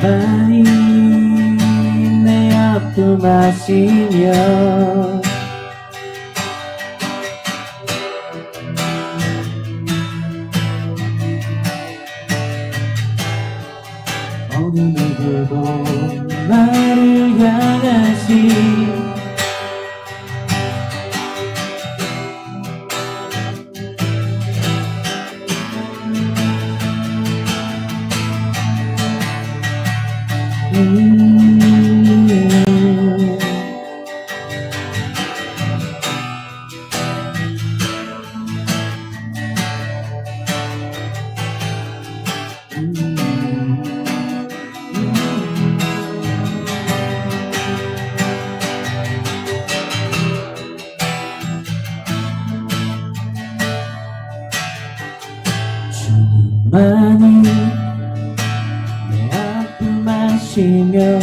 많이 내 아픔 아시며 어느 누구도 나를 향하시 주님만이 내 아픔 아시며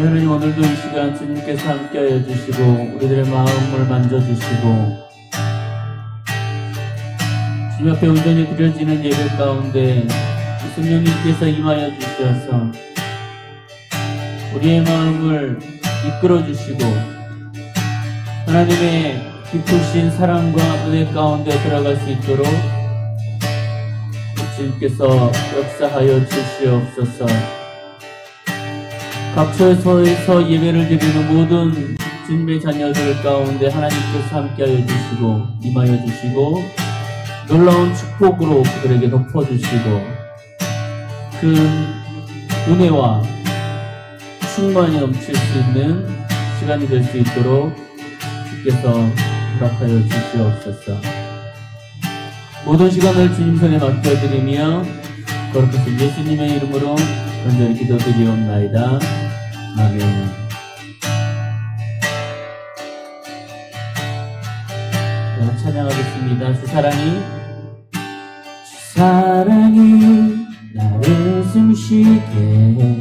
하나님, 오늘도 이 시간 주님께서 함께하여 주시고 우리들의 마음을 만져주시고 주님 앞에 온전히 드려지는 예배 가운데 성령님께서 임하여 주셔서 우리의 마음을 이끌어 주시고 하나님의 깊으신 사랑과 은혜 가운데 들어갈 수 있도록 주님께서 역사하여 주시옵소서. 각처에서 예배를 드리는 모든 주님의 자녀들 가운데 하나님께서 함께하여 주시고 임하여 주시고 놀라운 축복으로 그들에게 덮어주시고 큰 은혜와 충만이 넘칠 수 있는 시간이 될 수 있도록 주께서 허락하여 주시옵소서. 모든 시간을 주님 손에 맡겨드리며 거룩하신 예수님의 이름으로 간절히 기도드리옵나이다. 아멘. 찬양하겠습니다. 주 사랑이 나를 숨쉬게 해.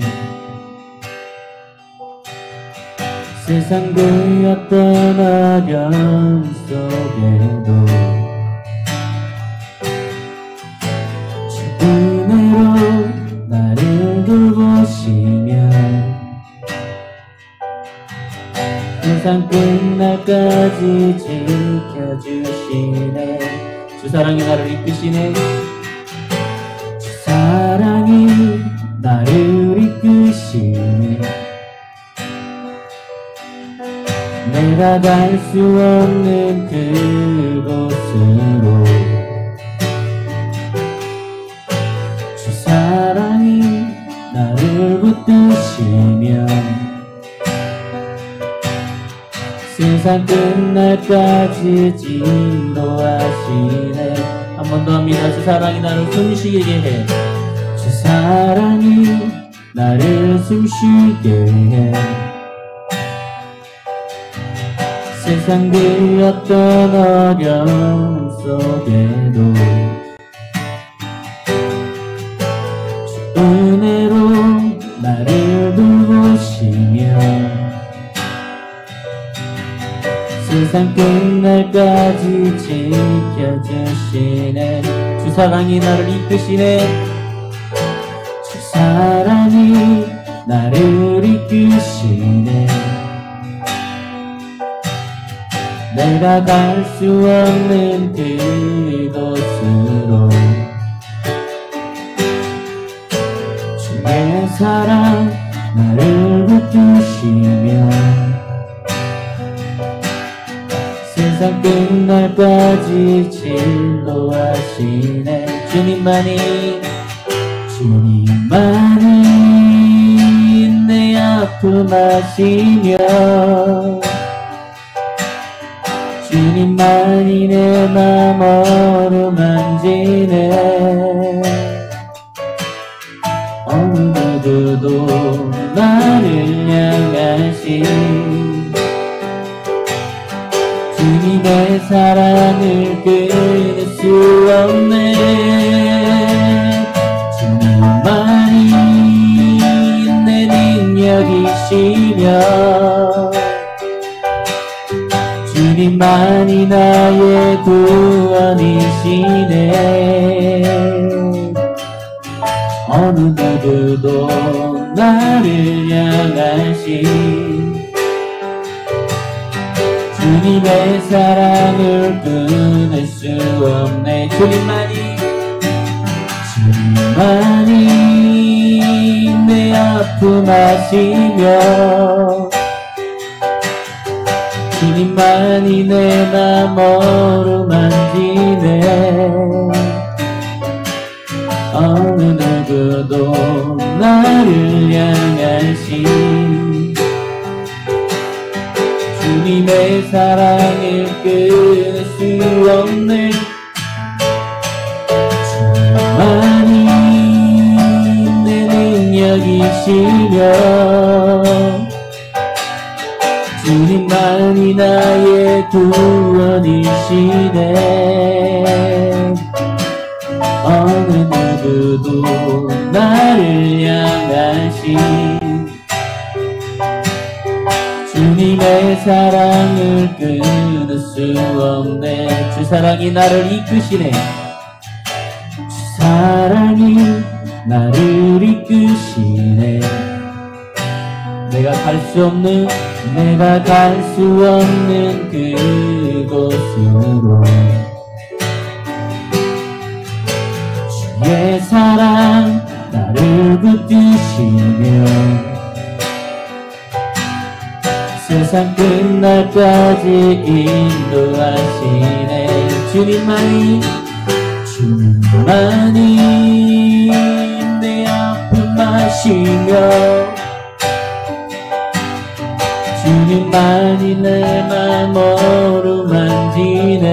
세상 그 어떤 어려움 속에도 주 은혜로 나를 돌보시며 세상 끝날까지 지켜주시네. 주 사랑이 나를 이끄시네. 주 사랑이 나를 이끄시네. 내가 갈 수 없는 그곳으로 주 사랑이 나를 붙드시며 세상 끝날까지 진도하시네. 한 번 더 합니다. 주 사랑이 나를 숨쉬게 해. 주 사랑이 나를 숨쉬게 해. 세상 그 어떤 어려움 속에도 주 은혜로 나를 돌보시며 세상 끝날까지 지켜주시네. 주 사랑이 나를 이끄시네. 주 사랑이 나를 이끄시네. 내가 갈 수 없는 그곳으로 주의 사랑 나를 붙드시며 세상 끝날까지 진로하시네. 주님만이 내 아픔 아시며 주님만이 내 맘 어루만지네. 어느 누구도 나를 향하신 주님의 사랑을 끊을 수 없네. 주님만이 내 능력이시며 주님만이 나의 구원이시네. 어느 누구도 나를 향하신 주님의 사랑을 끊을 수 없네. 주님만이 내 아픔 아시며 주님만이 내 맘 어루만지네. 어느 누구도 나를 향하신 주님의 사랑을 끊을 수 없네. 주님만이 내 능력이시며 주님만이 나의 구원이시네. 어느 누구도 나를 향하신 주님의 사랑을 끊을 수 없네. 주 사랑이 나를 이끄시네. 주 사랑이 나를 이끄시네. 내가 갈 수 없는 그곳으로 주의 사랑 나를 붙드시며 세상 끝날까지 인도하시네. 주님만이 내 아픔 아시며 주님만이 내 맘 어루만지네.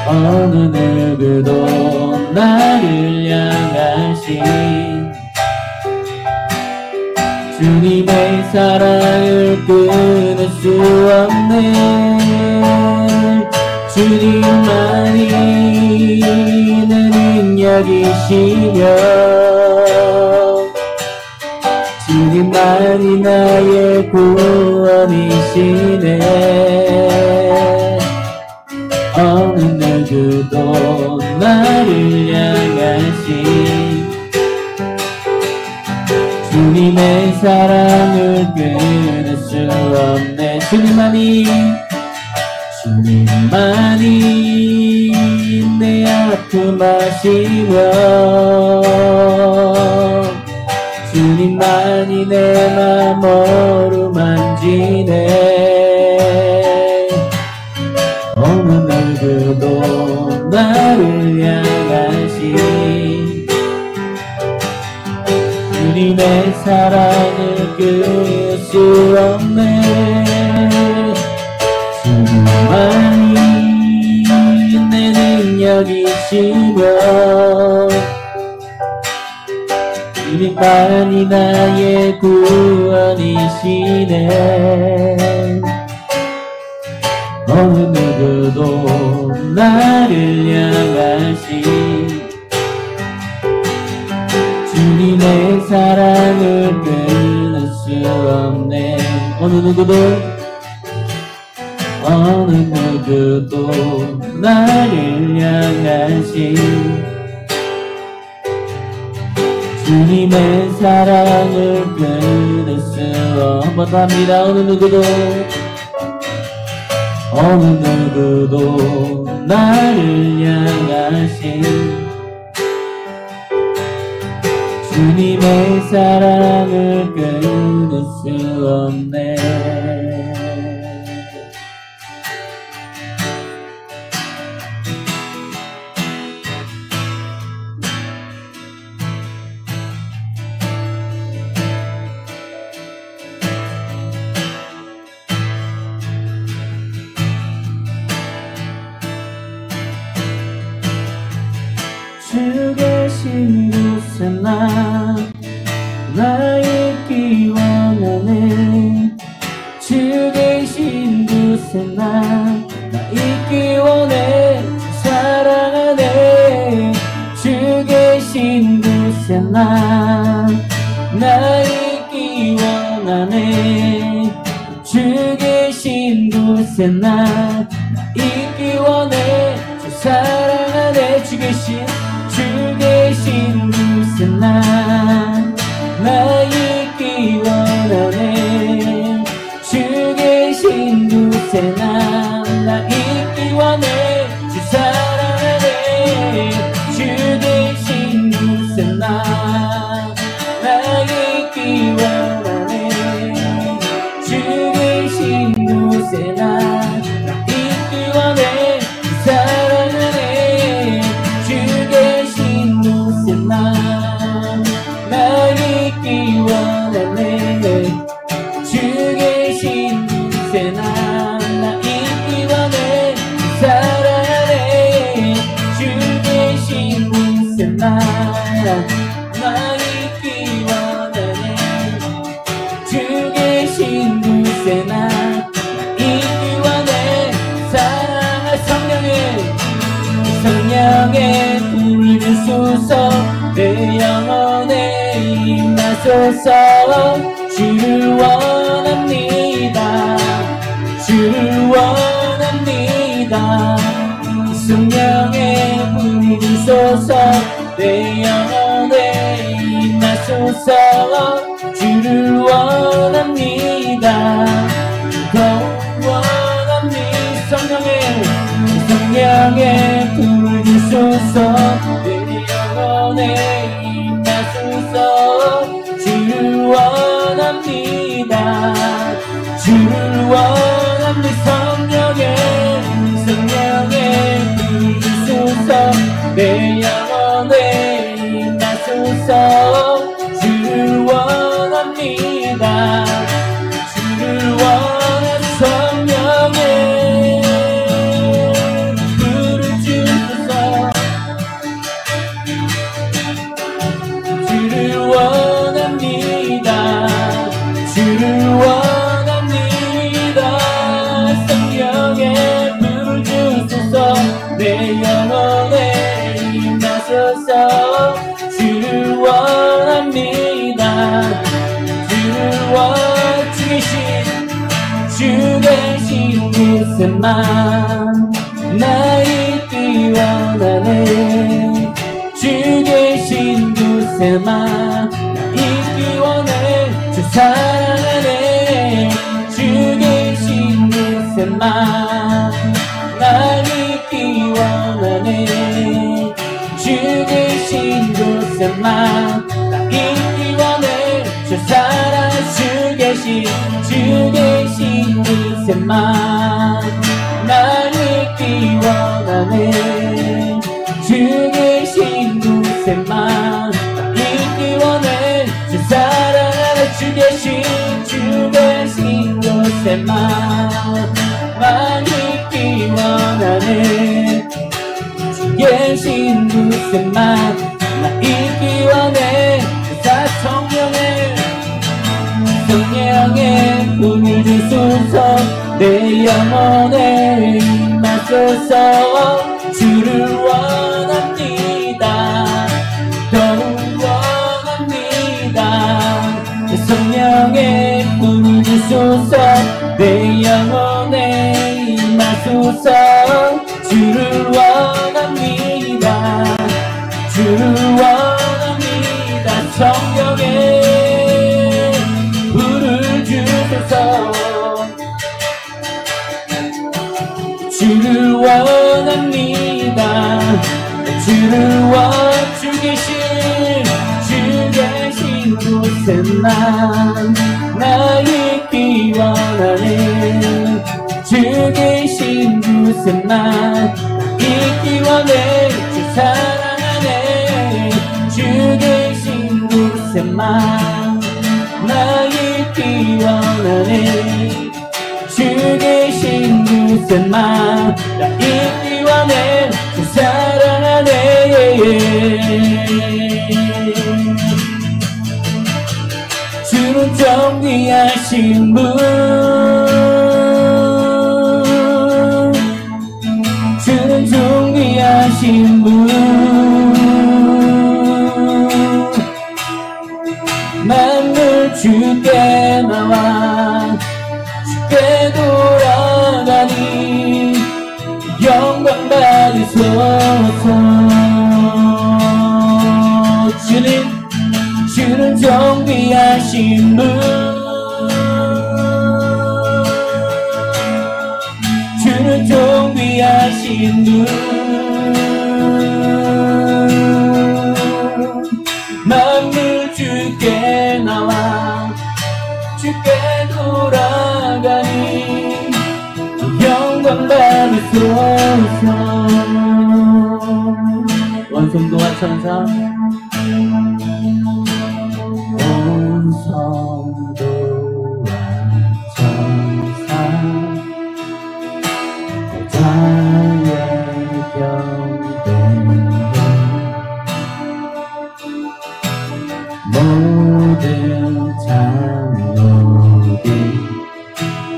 어느 누구도 나를 향하신 주님의 사랑을 끊을 수 없네. 주님만이 내 능력이시며 주님만이 나의 구원이시네. 어느 누구도 나를 향하신 주님의 사랑을 끊을 수 없네. 주님만이 내 아픔 아시며 주님만이 내 맘 어루만지네. 어느 누구도 나를 향하신 주님의 사랑을 끊을 수 없네. 주님만이 내 능력이시며 주님만이 나의 구원이시네. 어느 누구도 나를 향하신 주님의 사랑을 끊을 수 없네. 어느 누구도 나를 향하신 주님의 사랑을 끊을 수 한번 더 합니다. 어느 누구도 어느 누구도 나를 향하신 주님의 사랑을 끊을 수 없네. 주 계신 곳에 나 있기 원하네. 주 계신 곳에 나 있기 원해. 주 사랑하네. 주 계신 곳에 나 있기 원하네. 주 계신 곳에 나 있기 원해. 주 사랑하네. 주 계신 곳에 나 있기 원하네. 주 계신 곳에 나 있기 원해. 주 사랑하네. 주 계신 곳에 나 있기 원하네. 주 계신 곳에 나 있기 원해. 주 사랑하네. 주 계신 곳에 나 있기 원하네. 주 계신 곳에 나 있기 원해. 사랑하네. 주 계신 곳에 나 있기 원하네. 주 계신 곳에 나 있기 원해. 사랑할 성령의 불을 주소서. 내 영혼에 임하소서. 주를 원합니다. 주를 원합니다. 성령의 불을 주소서. 내 영혼에 임하소서. 주를 원합니다. 더욱 원합니다. 성령의 불을 주소서. 내 영혼에 임하소서. 주를 원합니다. 주를 원합니다. 성령의 불을 주소서. 내 영혼에 임하소서. 주를 원합니다. 주를 성령의 불을 주소서. 주를 원합니다. 주를 원합니다. 성령의 불을 주소서. 내 영혼에 임하소서. 주를 원합니다. 주 계신 곳에만 나 있기 원하네. 주 계신 곳에만 나 있기 원해. 주 사랑하네. 주 계신 곳에만 나 있기 원하네. 주 계신 곳에만 나 있기 원해. 주 사랑 주 계신 곳에만 나 있기 원하네. 주 계신 곳에만 나 있기 원해. 주 사랑하네. 주 계신 곳에만 나 있기 원하네. 주 계신 곳에만 나 있기 원해. 다 성령의 불을 주소서. 내 영혼에 임하소서. 주를 원합니다. 더욱 원합니다. 성령의 불을 주소서. 내 영혼에 임하소서. 주를 원합니다. 주를 원합니다. 성령의 불을 주소서. 원합니다. 주를 주 계신 곳에 난 있기 원하네. 주 계신 곳에 난 있기 원해. 주 사랑하네. 주 계신 곳에만 나 있기 원하네. 주 계신 곳에만 나 있기 원해. 주 사랑하네. 주는 정리하신 분, 주는 정리하신 분, 만물 주께 나와 주께 돌아가니 영광 받으소서. 주는 정비하신 분, 주는 정비하신 분, 만물 주께 나와 주께 돌아가니 영광 받으소서. 원성도와 천사 원성도와 천사 자의 경배 모든 장로들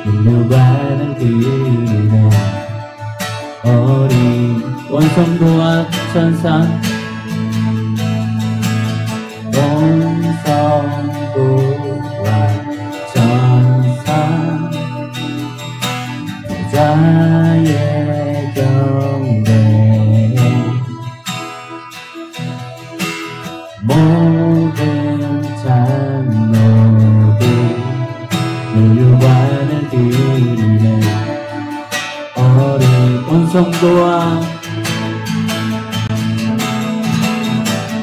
능력하는 그네 어린 원성도와 천사 원성도와 천사 자의 경배 모든 장로들 누려가는 길에 어린 원성도와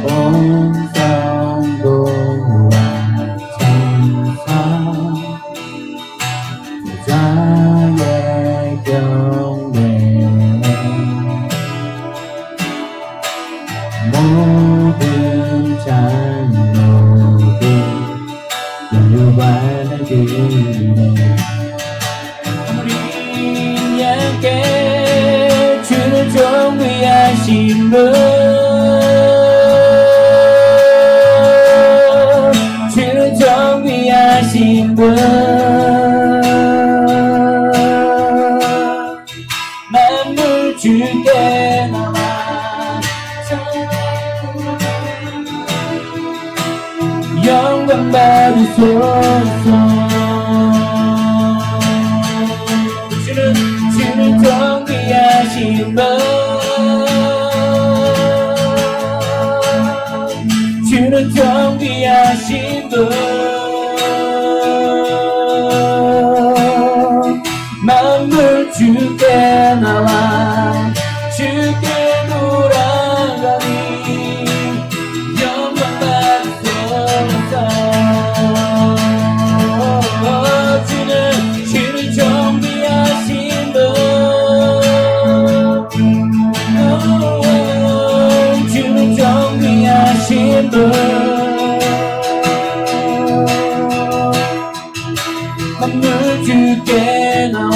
원성도와 천사 자의 경배 모든 장로들 누려가는 길에 우리 함께 주를 정비하신 분, 주를 정비하신 분, 만물 주께 나와 영광 받으소서. 주는 정비하신 분, 주는 정비하신 분, 만물 주께 나와 주께 돌아가니 영광 받으소서. 주는 정비하신 분, 주는 정비하신 분, 만물 주께 나와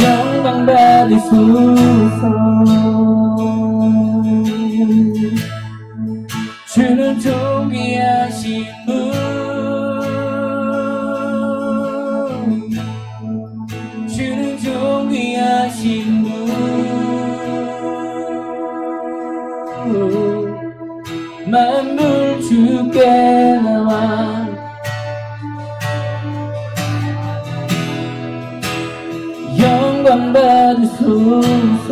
영광 받으소서. 주는 존귀하신 분, 주는 존귀하신 분, 만물 주께 나와 영광 받으소서.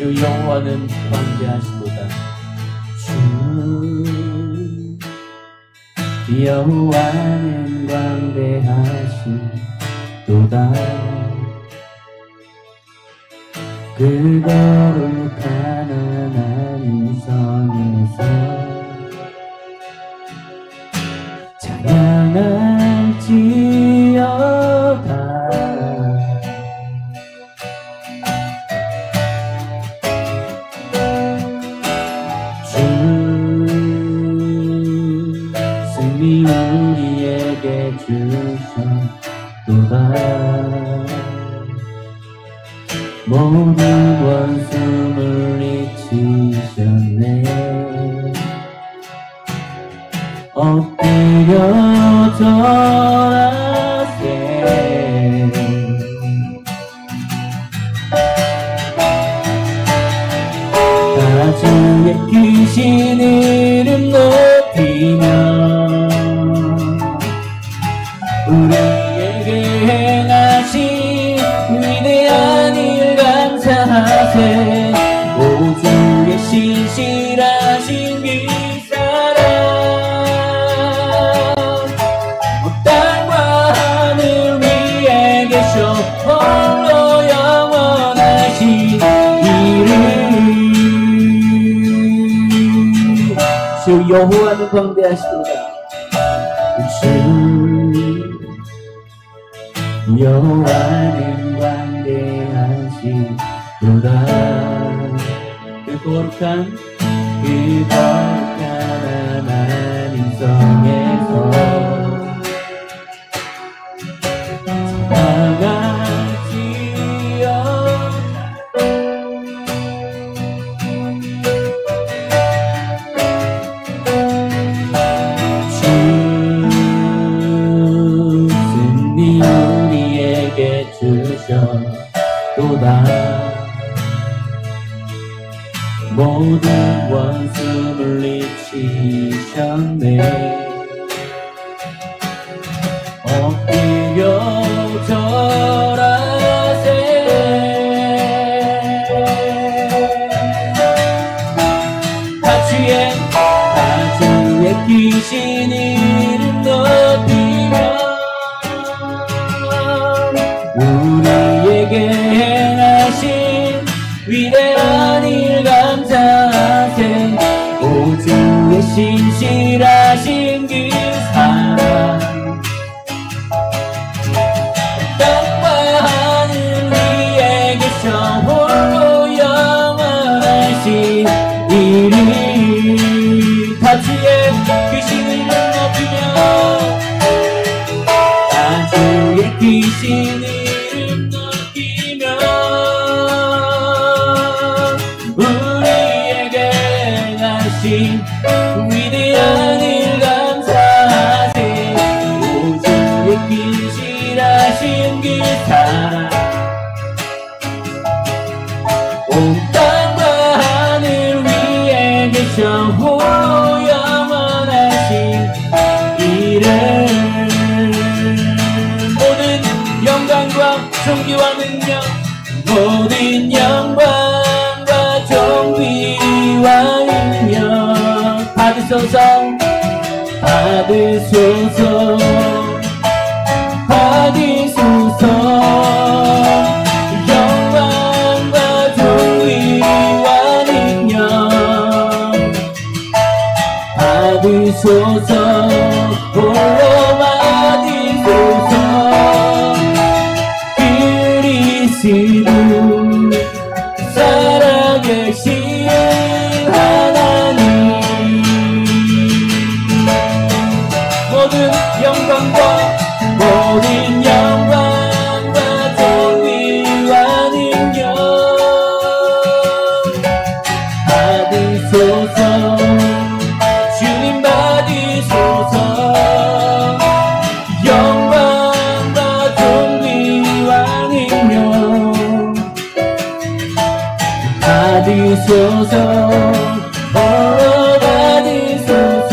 주 여호와는 광대하시도다. 주 여호와는 광대하시도다. 그 거룩한 하나님 성에서 찬양할지어다. 승리 우리에게 주셨도다. 모든 원수 물리치셨네. 엎드려 절하세. 다 주의 크신 이름 높이며 우리에게 행하신 위대한 일 감사하세. 오 주의 신실하신 그 사랑, 땅과 하늘 위에 계셔 홀로 영원하신 이름. 주 여호와는 광대하시도다. 주 여호와는 광대하시도다. 그 거룩한 하나님 성에서 주셨도다. 모든 원수 물리치셨네. 엎드려 절하세. 다 주의 크신 이름 높이며 우리에게 행하신 위대한 일 감사하세. 오 주의 신실하신 그 사랑, 땅과 하늘 위에 계셔 홀로 영원하신 이름. 다 주의 크신 이름 높이며 다 주의 크신 이름 위대한 일 감사하세. 오 주의 신실하신 그 사랑, 온 땅과 하늘 위에 계셔 홀로 영원하신 이름. 모든 영광과 존귀와 능력, 모든 영광과 존귀와 받으소서, 받으소서, 받으소서. 영광과 존귀와 능력 받으소서, 홀로 받으소서. 그리스도 살아계신 하나님, 모든 영광과 존귀와 능력 받으소서. 주님 받으소서. 영광과 존귀와 능력 받으소서. 받으소서.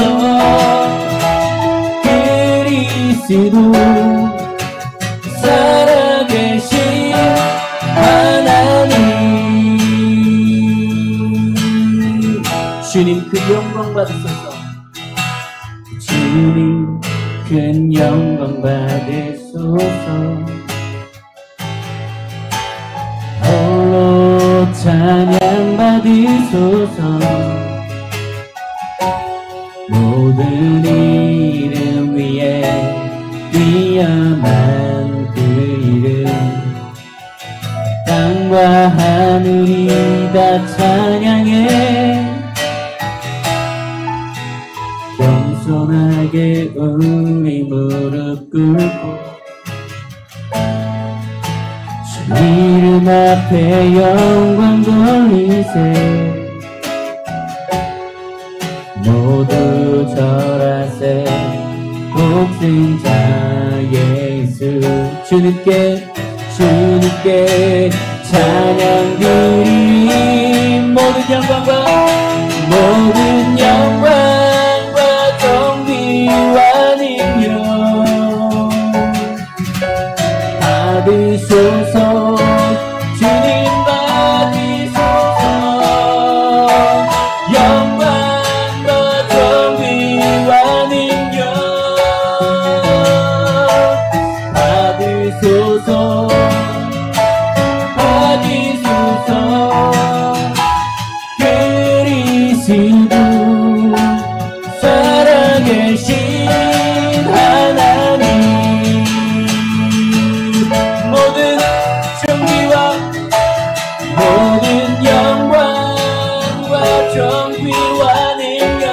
그리스도 살아계신 하나님. 주님 그 영광 받으소서. 주님 큰 영광 받으소서. 홀로 찬양 받으소서. 모든 이름 위에 위엄한 그 이름, 땅과 하늘이 다 찬양해. 겸손하게 우리 무릎 꿇고 주 이름 앞에 영광 돌리세. 모두 절하세. 독생자 예수 주님께 찬양 드리. 모든 영광과 정비와 능력 받으소서. 주님 받으소서. 영광과 정비와 능력 받으소서. 그리스도 살아계신 하나님, 모든 영광과 정비와 능력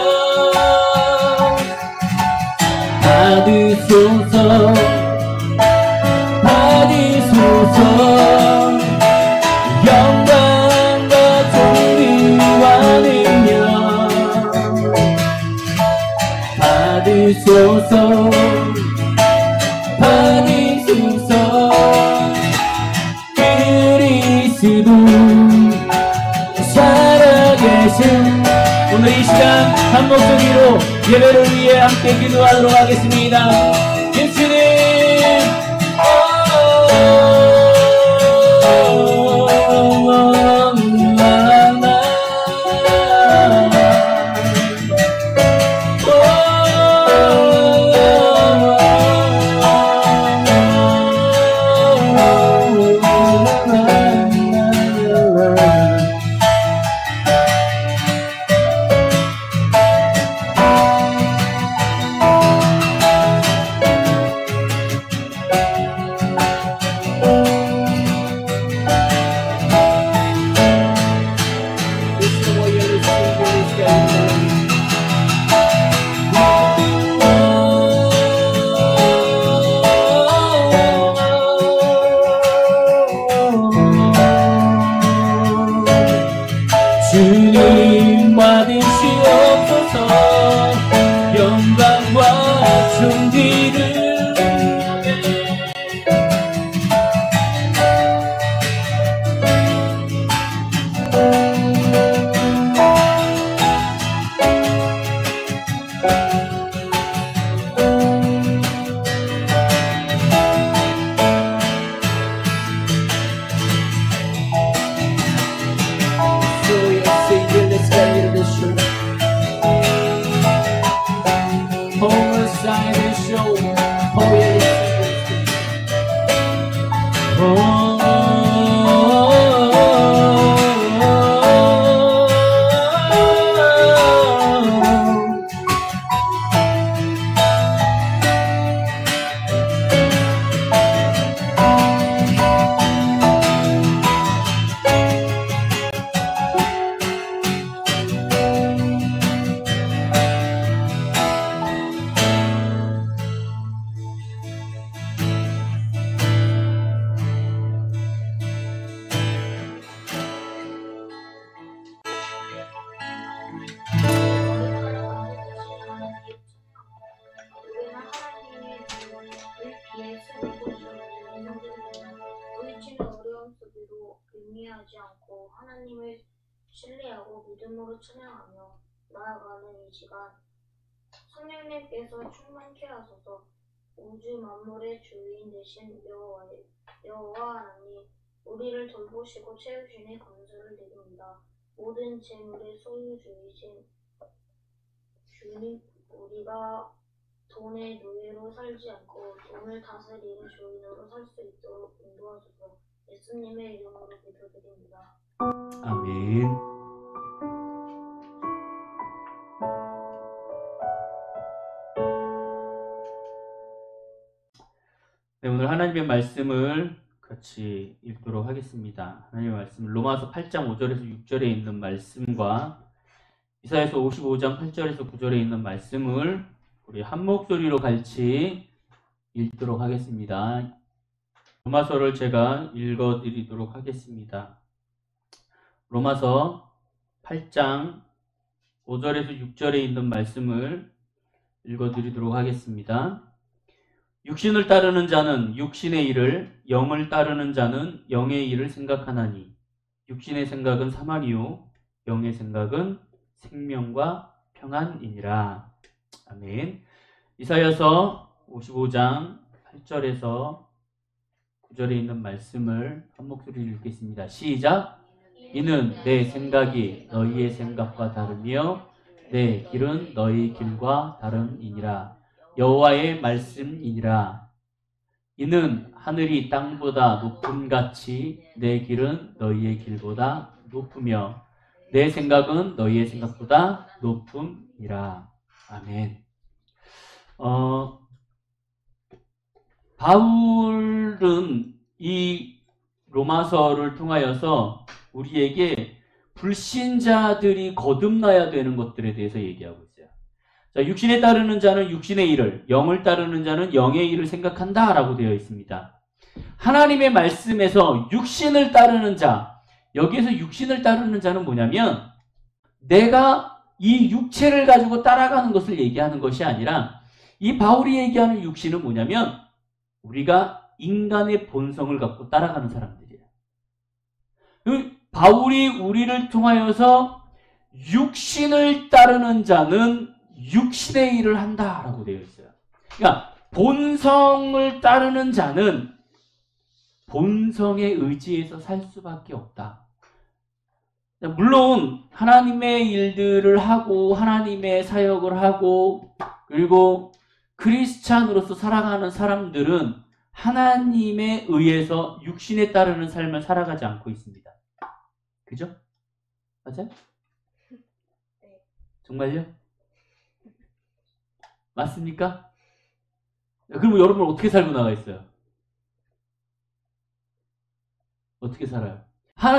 받으소서. 영광과 정비와 능력 받으소서. 그리스도 살아계신. 오늘 이 시간 한 목소리로 예배를 위해 함께 기도하도록 하겠습니다. 예수님 주님 받으시옵소서. 영광과 존귀를 하지 않고 하나님을 신뢰하고 믿음으로 찬양하며 나아가는 이 시간, 성령님께서 충만케 하소서. 우주 만물의 주인 되신 여호와 하나님, 우리를 돌보시고 채우시니 감사를 드립니다. 모든 재물의 소유주이신 주님, 우리가 돈의 노예로 살지 않고 돈을 다스리는 주인으로 살 수 있도록 인도하소서. 예수님의 이름으로 기도드립니다. 아멘. 네, 오늘 하나님의 말씀을 같이 읽도록 하겠습니다. 하나님의 말씀 로마서 8장 5절에서 6절에 있는 말씀과 이사야서 55장 8절에서 9절에 있는 말씀을 우리 한 목소리로 같이 읽도록 하겠습니다. 로마서를 제가 읽어드리도록 하겠습니다. 로마서 8장 5절에서 6절에 있는 말씀을 읽어드리도록 하겠습니다. 육신을 따르는 자는 육신의 일을, 영을 따르는 자는 영의 일을 생각하나니 육신의 생각은 사망이요 영의 생각은 생명과 평안이니라. 아멘. 이사야서 55장 8절에서 9절에 있는 말씀을 한 목소리로 읽겠습니다. 시작. 이는 내 생각이 너희의 생각과 다르며 내 길은 너희 길과 다름이니라. 여호와의 말씀이니라. 이는 하늘이 땅보다 높음같이 내 길은 너희의 길보다 높으며 내 생각은 너희의 생각보다 높음이라. 아멘. 바울은 이 로마서를 통하여서 우리에게 불신자들이 거듭나야 되는 것들에 대해서 얘기하고 있어요. 자, 육신에 따르는 자는 육신의 일을, 영을 따르는 자는 영의 일을 생각한다 라고 되어 있습니다. 하나님의 말씀에서 육신을 따르는 자, 여기에서 육신을 따르는 자는 뭐냐면 내가 이 육체를 가지고 따라가는 것을 얘기하는 것이 아니라 이 바울이 얘기하는 육신은 뭐냐면 우리가 인간의 본성을 갖고 따라가는 사람들이에요. 바울이 우리를 통하여서 육신을 따르는 자는 육신의 일을 한다라고 되어 있어요. 그러니까 본성을 따르는 자는 본성의 의지에서 살 수밖에 없다. 물론 하나님의 일들을 하고 하나님의 사역을 하고 그리고 크리스찬으로서 살아가는 사람들은 하나님에 의해서 육신에 따르는 삶을 살아가지 않고 있습니다. 그죠? 맞아요? 정말요? 맞습니까? 그럼 여러분 어떻게 살고 나가 있어요? 어떻게 살아요?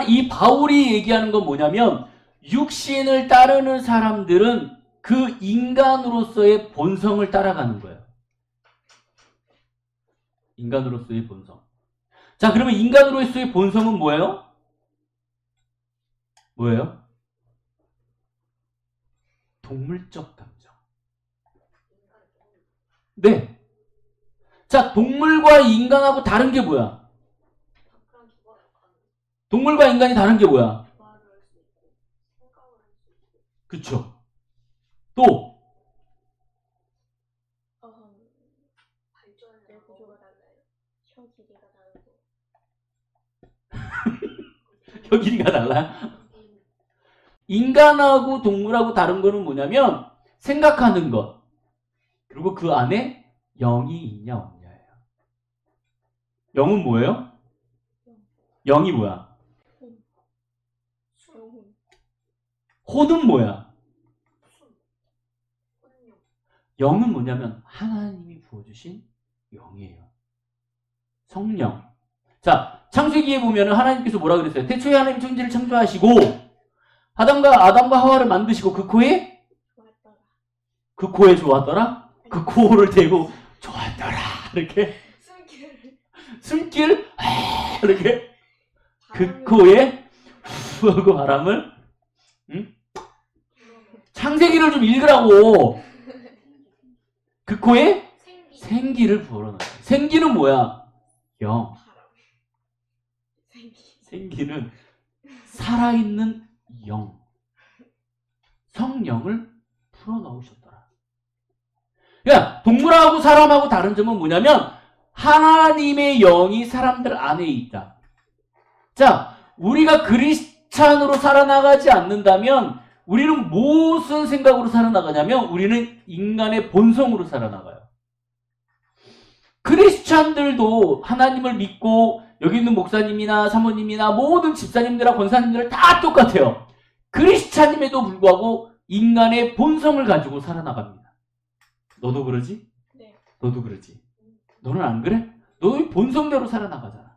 이 바울이 얘기하는 건 뭐냐면 육신을 따르는 사람들은 그 인간으로서의 본성을 따라가는 거예요. 인간으로서의 본성. 자, 그러면 인간으로서의 본성은 뭐예요? 뭐예요? 동물적 감정. 네. 자, 동물과 인간하고 다른 게 뭐야? 동물과 인간이 다른 게 뭐야? 그쵸. 또 혀 길이가 달라요? 인간하고 동물하고 다른 거는 뭐냐면 생각하는 것 그리고 그 안에 영이 있냐 없냐예요. 영은 뭐예요? 영이 뭐야? 혼은 뭐야? 영은 뭐냐면 하나님이 부어주신 영이에요. 성령. 자, 창세기에 보면 하나님께서 뭐라 그랬어요? 태초에 하나님 천지를 창조하시고 아담과 하와를 만드시고 그 코에 좋았더라? 그 코를 대고 좋았더라. 이렇게 숨길 이렇게 그 코에 후 하고 바람을 창세기를 좀 읽으라고. 그 코에 생기를 불어넣어요. 생기는 뭐야? 영. 생기는 살아있는 영. 성령을 불어넣으셨더라. 그러니까 동물하고 사람하고 다른 점은 뭐냐면 하나님의 영이 사람들 안에 있다. 자, 우리가 크리스찬으로 살아나가지 않는다면 우리는 무슨 생각으로 살아나가냐면 우리는 인간의 본성으로 살아나가요. 크리스찬들도 하나님을 믿고 여기 있는 목사님이나 사모님이나 모든 집사님들과 권사님들 다 똑같아요. 크리스찬임에도 불구하고 인간의 본성을 가지고 살아나갑니다. 너도 그러지? 네. 너도 그러지? 너는 안 그래? 너의 본성대로 살아나가잖아.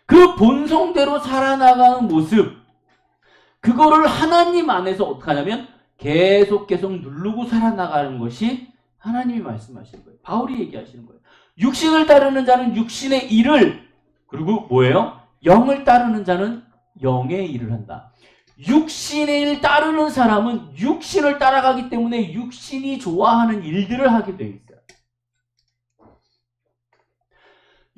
그 본성대로 살아나가는 모습, 그거를 하나님 안에서 어떻게 하냐면 계속 누르고 살아나가는 것이 하나님이 말씀하시는 거예요. 바울이 얘기하시는 거예요. 육신을 따르는 자는 육신의 일을, 그리고 뭐예요? 영을 따르는 자는 영의 일을 한다. 육신의 일 따르는 사람은 육신을 따라가기 때문에 육신이 좋아하는 일들을 하게 되어 있어요.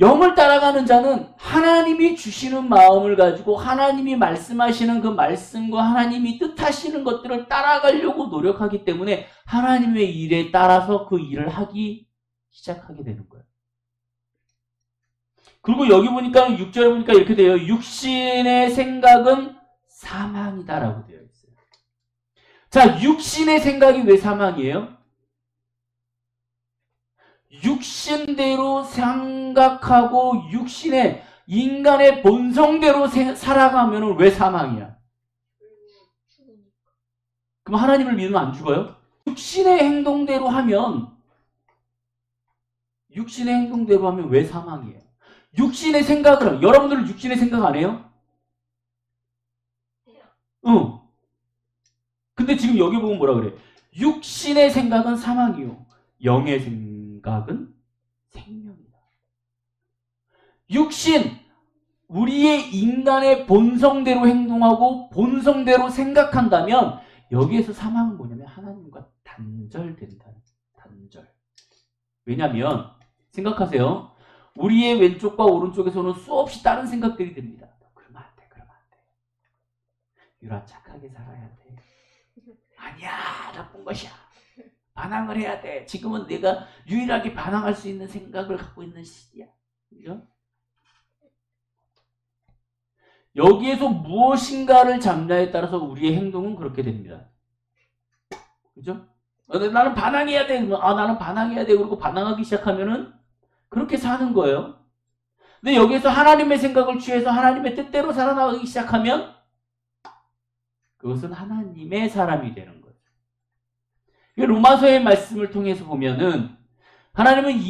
영을 따라가는 자는 하나님이 주시는 마음을 가지고 하나님이 말씀하시는 그 말씀과 하나님이 뜻하시는 것들을 따라가려고 노력하기 때문에 하나님의 일에 따라서 그 일을 하기 시작하게 되는 거예요. 그리고 여기 보니까 6절에 보니까 이렇게 돼요. 육신의 생각은 사망이다라고 되어 있어요. 자, 육신의 생각이 왜 사망이에요? 육신대로 생각하고 육신의 인간의 본성대로 살아가면 왜 사망이야? 그럼 하나님을 믿으면 안 죽어요? 육신의 행동대로 하면 왜 사망이에요? 육신의 생각을, 여러분들은 육신의 생각 안 해요? 응. 근데 지금 여기 보면 뭐라 그래? 육신의 생각은 사망이요. 영의 생각은 생명이다. 육신, 우리의 인간의 본성대로 행동하고 본성대로 생각한다면 여기에서 사망은 뭐냐면 하나님과 단절된다. 단절. 왜냐하면 생각하세요. 우리의 왼쪽과 오른쪽에서는 수없이 다른 생각들이 듭니다. 그러면 안 돼. 유라 착하게 살아야 돼. 아니야, 나쁜 것이야. 반항을 해야 돼. 지금은 내가 유일하게 반항할 수 있는 생각을 갖고 있는 시기야. 그죠? 여기에서 무엇인가를 잡냐에 따라서 우리의 행동은 그렇게 됩니다. 그죠? 나는 반항해야 돼. 나는 반항해야 돼. 그리고 반항하기 시작하면은 그렇게 사는 거예요. 근데 여기에서 하나님의 생각을 취해서 하나님의 뜻대로 살아나가기 시작하면 그것은 하나님의 사람이 되는 거예요. 로마서의 말씀을 통해서 보면은 하나님은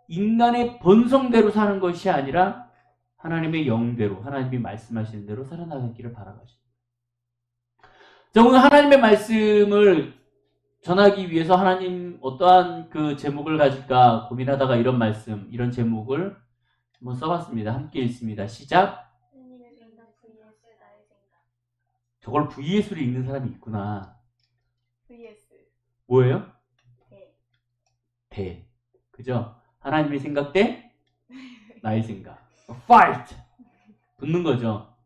인간의 본성대로 사는 것이 아니라 하나님의 영대로, 하나님이 말씀하시는 대로 살아나가기를 바라가십니다. 자, 오늘 하나님의 말씀을 전하기 위해서 하나님 어떠한 그 제목을 가질까 고민하다가 이런 말씀, 이런 제목을 한번 써봤습니다. 함께 읽습니다. 시작. 하나님의 생각 vs 나의 생각. 저걸 VS로 읽는 사람이 있구나. vs. 뭐예요? 대. 대. 그죠? 하나님의 생각 대 나의 생각. Fight! 붙는 거죠.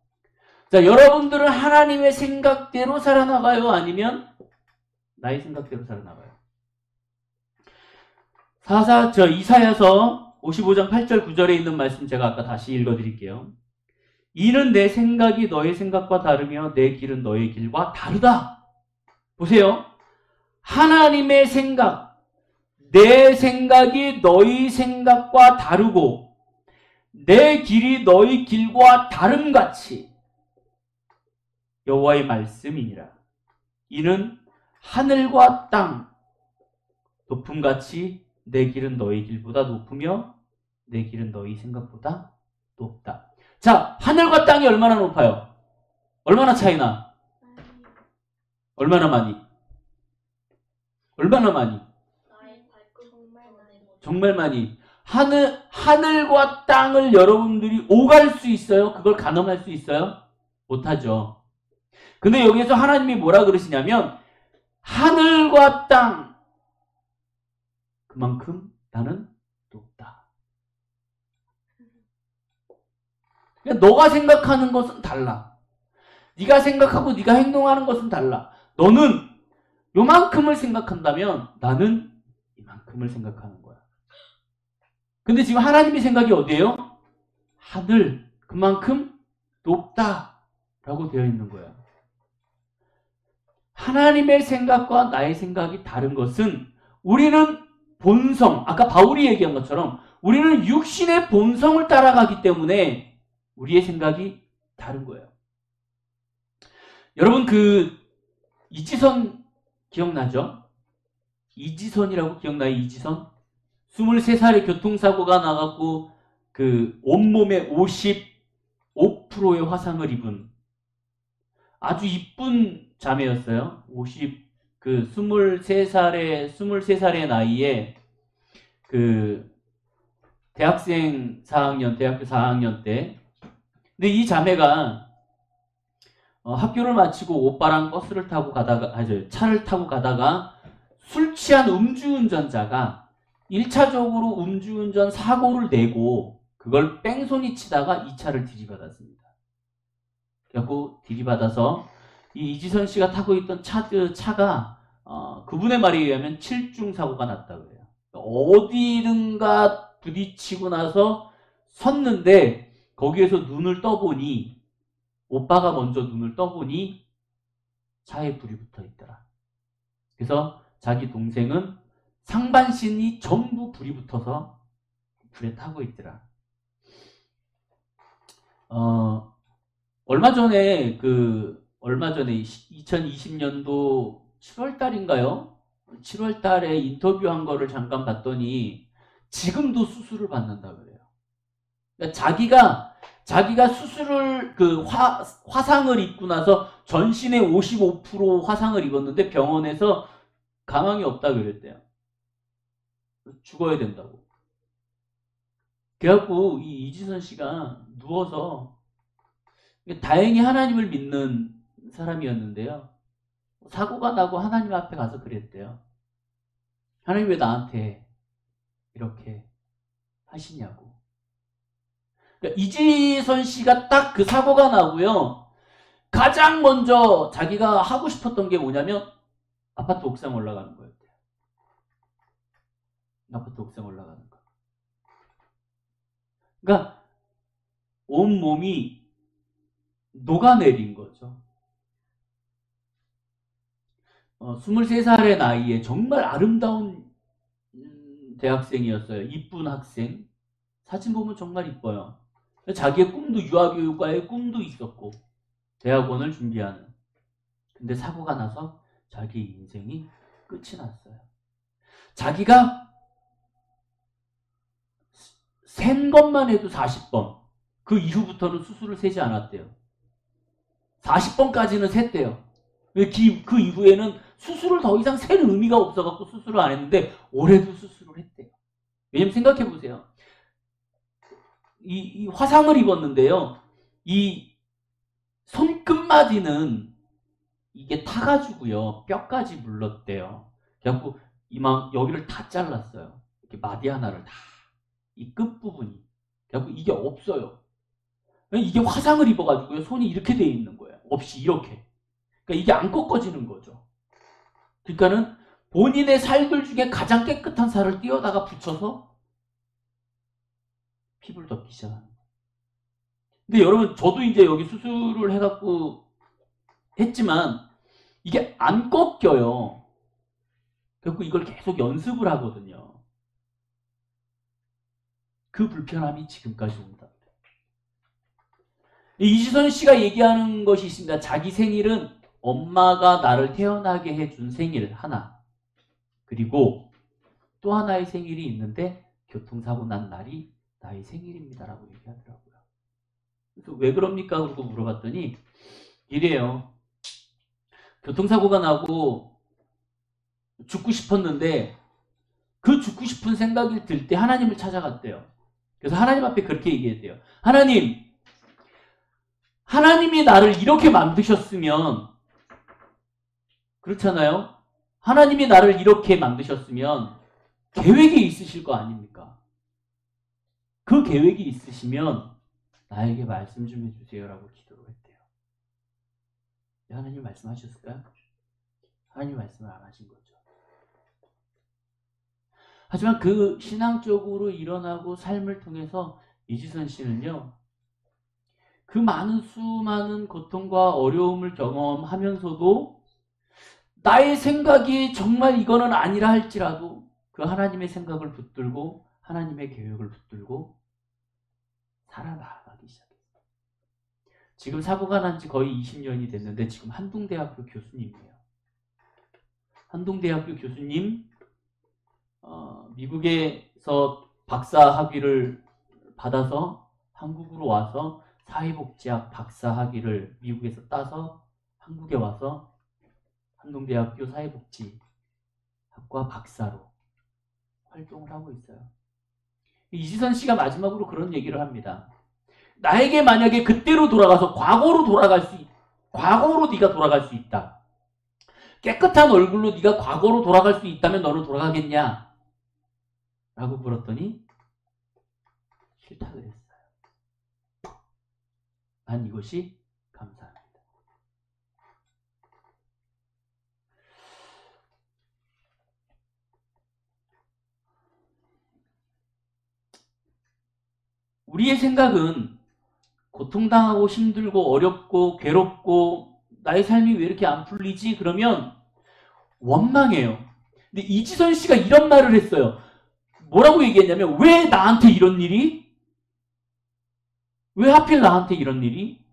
자, 여러분들은 하나님의 생각대로 살아나가요? 아니면 나의 생각대로 살아나가요? 이사야서 55장 8절 9절에 있는 말씀 제가 아까 다시 읽어드릴게요. 이는 내 생각이 너의 생각과 다르며 내 길은 너의 길과 다르다. 보세요. 하나님의 생각, 내 생각이 너희 생각과 다르고 내 길이 너희 길과 다름같이 여호와의 말씀이니라. 이는 하늘과 땅 높음같이 내 길은 너희 길보다 높으며 내 길은 너희 생각보다 높다. 자, 하늘과 땅이 얼마나 높아요? 얼마나 차이나? 얼마나 많이? 얼마나 많이? 정말 많이. 하늘과 땅을 여러분들이 오갈 수 있어요? 그걸 가늠할 수 있어요? 못하죠. 근데 여기서 하나님이 뭐라 그러시냐면 하늘과 땅 그만큼 나는 높다. 그러니까 너가 생각하는 것은 달라. 네가 생각하고 네가 행동하는 것은 달라. 너는 요만큼을 생각한다면 나는 이만큼을 생각하는 거야. 근데 지금 하나님의 생각이 어디예요? 하늘 그만큼 높다라고 되어 있는 거예요. 하나님의 생각과 나의 생각이 다른 것은 우리는 본성, 아까 바울이 얘기한 것처럼 우리는 육신의 본성을 따라가기 때문에 우리의 생각이 다른 거예요. 여러분 이지선 기억나죠? 이지선이라고 기억나요? 이지선? 23살에 교통사고가 나갖고 온몸에 55%의 화상을 입은 아주 이쁜 자매였어요. 23살의 나이에 대학생 4학년, 대학교 4학년 때. 근데 이 자매가 학교를 마치고 오빠랑 차를 타고 가다가 술 취한 음주운전자가 1차적으로 음주운전 사고를 내고 그걸 뺑소니 치다가 2차를 들이받았습니다. 그래갖고 들이받아서 이 이지선 씨가 타고 있던 차가 그분의 말에 의하면 7중 사고가 났다고 해요. 어디든가 부딪히고 나서 섰는데 거기에서 눈을 떠보니 오빠가 먼저 눈을 떠보니 차에 불이 붙어 있더라. 그래서 자기 동생은 상반신이 전부 불이 붙어서 불에 타고 있더라. 얼마 전에 2020년도 7월 달인가요? 7월 달에 인터뷰한 거를 잠깐 봤더니 지금도 수술을 받는다 그래요. 그러니까 자기가 수술을 화상을 입고 나서 전신에 55% 화상을 입었는데 병원에서 가망이 없다 그랬대요. 죽어야 된다고. 그래갖고 이 이지선 씨가 누워서 다행히 하나님을 믿는 사람이었는데요. 사고가 나고 하나님 앞에 가서 그랬대요. 하나님 왜 나한테 이렇게 하시냐고. 그러니까 이지선 씨가 딱 그 사고가 나고요. 가장 먼저 자기가 하고 싶었던 게 뭐냐면 아파트 옥상 올라가는 거였대요. 아파트 옥상 올라가는 거. 그러니까 온 몸이 녹아내린 거죠. 23살의 나이에 정말 아름다운 대학생이었어요. 이쁜 학생. 사진 보면 정말 이뻐요. 자기의 꿈도 유아교육과의 꿈도 있었고 대학원을 준비하는. 근데 사고가 나서 자기 인생이 끝이 났어요. 자기가 센 것만 해도 40번. 그 이후부터는 수술을 세지 않았대요. 40번까지는 셌대요. 그 이후에는 수술을 더 이상 셀 의미가 없어갖고 수술을 안 했는데 올해도 수술을 했대요. 왜냐면 생각해보세요. 이 화상을 입었는데요. 이 손끝마디는 이게 타가지고요. 뼈까지 물렀대요. 그래갖고 여기를 다 잘랐어요. 이렇게 마디 하나를 다. 이 끝부분이. 그래갖고 이게 없어요. 이게 화상을 입어가지고요. 손이 이렇게 돼 있는 거예요. 없이 이렇게. 그러니까 이게 안 꺾어지는 거죠. 그러니까는 본인의 살들 중에 가장 깨끗한 살을 띄어다가 붙여서 피부를 덮기 시작하는 거예요. 근데 여러분, 저도 이제 여기 수술을 해갖고 했지만 이게 안 꺾여요. 그래서 이걸 계속 연습을 하거든요. 그 불편함이 지금까지 온다. 이지선 씨가 얘기하는 것이 있습니다. 자기 생일은 엄마가 나를 태어나게 해준 생일 하나. 그리고 또 하나의 생일이 있는데 교통사고 난 날이 나의 생일입니다라고 얘기하더라고요. 그래서 왜 그럽니까? 그러고 물어봤더니 이래요. 교통사고가 나고 죽고 싶었는데 그 죽고 싶은 생각이 들 때 하나님을 찾아갔대요. 그래서 하나님 앞에 그렇게 얘기했대요. 하나님이 나를 이렇게 만드셨으면, 그렇잖아요? 하나님이 나를 이렇게 만드셨으면 계획이 있으실 거 아닙니까? 그 계획이 있으시면 나에게 말씀 좀 해주세요라고 기도를 했대요. 하나님 말씀하셨을까요? 하나님 말씀을 안 하신 거죠. 하지만 그 신앙적으로 일어나고 삶을 통해서 이지선 씨는요, 그 많은 수많은 고통과 어려움을 경험하면서도 나의 생각이 정말 이거는 아니라 할지라도 그 하나님의 생각을 붙들고 하나님의 계획을 붙들고 살아나가기 시작했어요. 지금 사고가 난 지 거의 20년이 됐는데 지금 한동대학교 교수님이에요. 한동대학교 교수님, 미국에서 박사 학위를 받아서 한국으로 와서 사회복지학 박사 학위를 미국에서 따서 한국에 와서 한동대학교 사회복지학과 박사로 활동을 하고 있어요. 이지선 씨가 마지막으로 그런 얘기를 합니다. 나에게 만약에 그때로 돌아가서 과거로 네가 돌아갈 수 있다. 깨끗한 얼굴로 네가 과거로 돌아갈 수 있다면 너는 돌아가겠냐? 라고 물었더니 싫다 그랬어요. 난 이것이 감사합니다. 우리의 생각은 고통당하고 힘들고 어렵고 괴롭고 나의 삶이 왜 이렇게 안 풀리지? 그러면 원망해요. 근데 이지선 씨가 이런 말을 했어요. 뭐라고 얘기했냐면 왜 나한테 이런 일이? 왜 하필 나한테 이런 일이?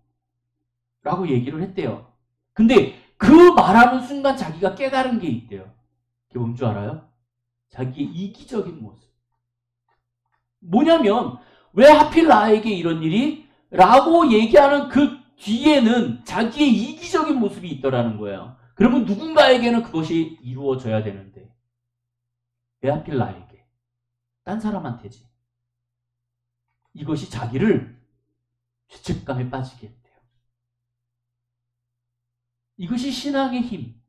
라고 얘기를 했대요. 근데 그 말하는 순간 자기가 깨달은 게 있대요. 그게 뭔 줄 알아요? 자기의 이기적인 모습. 뭐냐면 왜 하필 나에게 이런 일이? 라고 얘기하는 그 뒤에는 자기의 이기적인 모습이 있더라는 거예요. 그러면 누군가에게는 그것이 이루어져야 되는데 왜 하필 나에게? 딴 사람한테지. 이것이 자기를 죄책감에 빠지게 했대요. 이것이 신앙의 힘.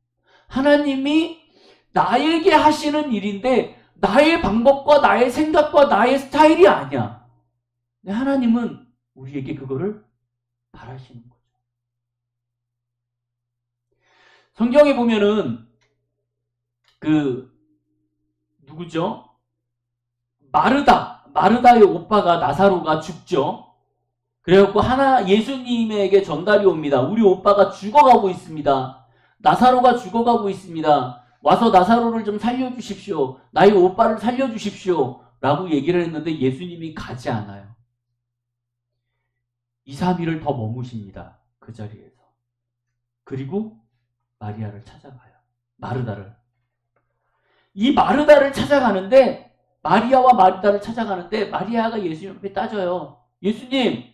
하나님이 나에게 하시는 일인데 나의 방법과 나의 생각과 나의 스타일이 아니야. 근데 하나님은 우리에게 그거를 바라시는 거죠. 성경에 보면은 누구죠? 마르다의 오빠가 나사로가 죽죠. 그래갖고 예수님에게 전달이 옵니다. 우리 오빠가 죽어가고 있습니다. 나사로가 죽어가고 있습니다. 와서 나사로를 좀 살려주십시오. 나의 오빠를 살려주십시오. 라고 얘기를 했는데 예수님이 가지 않아요. 2, 3일을 더 머무십니다. 그 자리에서. 그리고 마리아를 찾아가요. 마르다를. 이 마르다를 찾아가는데 마리아와 마르다를 찾아가는데 마리아가 예수님 앞에 따져요. 예수님,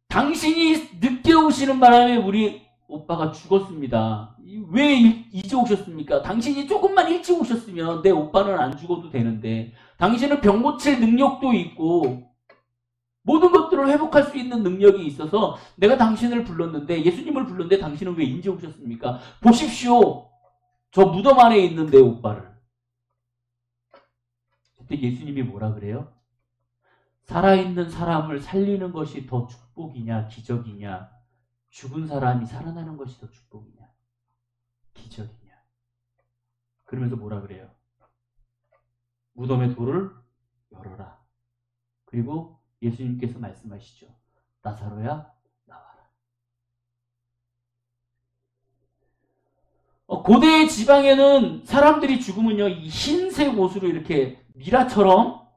당신이 늦게 오시는 바람에 우리 오빠가 죽었습니다. 왜 이제 오셨습니까? 당신이 조금만 일찍 오셨으면 내 오빠는 안 죽어도 되는데 당신은 병 고칠 능력도 있고 모든 것들을 회복할 수 있는 능력이 있어서 내가 당신을 불렀는데 예수님을 불렀는데 당신은 왜 이제 오셨습니까? 보십시오. 저 무덤 안에 있는 내 오빠를. 그때 예수님이 뭐라 그래요? 살아있는 사람을 살리는 것이 더 축복이냐 기적이냐, 죽은 사람이 살아나는 것이 더 축복이냐 기적이냐. 그러면서 뭐라 그래요? 무덤의 돌을 열어라. 그리고 예수님께서 말씀하시죠. 나사로야 나와라. 고대 지방에는 사람들이 죽으면요 이 흰색 옷으로 이렇게 미라처럼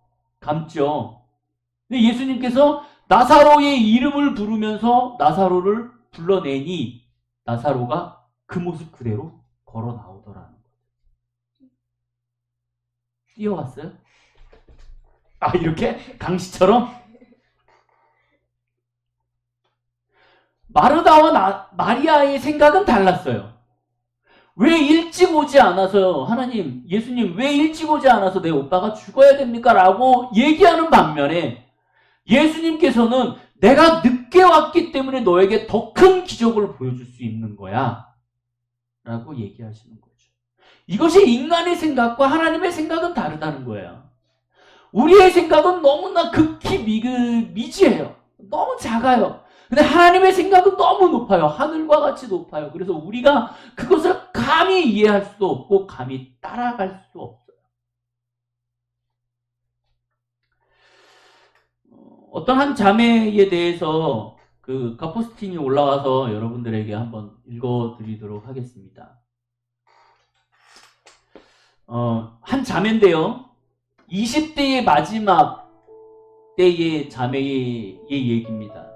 감죠. 근데 예수님께서 나사로의 이름을 부르면서 나사로를 불러내니 나사로가 그 모습 그대로 걸어 나오더라는 거죠. 뛰어왔어요? 이렇게? 강시처럼? 마르다와 마리아의 생각은 달랐어요. 왜 일찍 오지 않아서 하나님, 예수님 왜 일찍 오지 않아서 내 오빠가 죽어야 됩니까? 라고 얘기하는 반면에 예수님께서는 내가 늦게 왔기 때문에 너에게 더 큰 기적을 보여줄 수 있는 거야 라고 얘기하시는 거죠. 이것이 인간의 생각과 하나님의 생각은 다르다는 거예요. 우리의 생각은 너무나 극히 미지해요. 너무 작아요. 근데 하나님의 생각은 너무 높아요. 하늘과 같이 높아요. 그래서 우리가 그것을 감히 이해할 수도 없고 감히 따라갈 수도 없어요. 어떤 한 자매에 대해서 그 카포스팅이 올라와서 여러분들에게 한번 읽어드리도록 하겠습니다. 한 자매인데요. 20대의 마지막 때의 자매의 얘기입니다.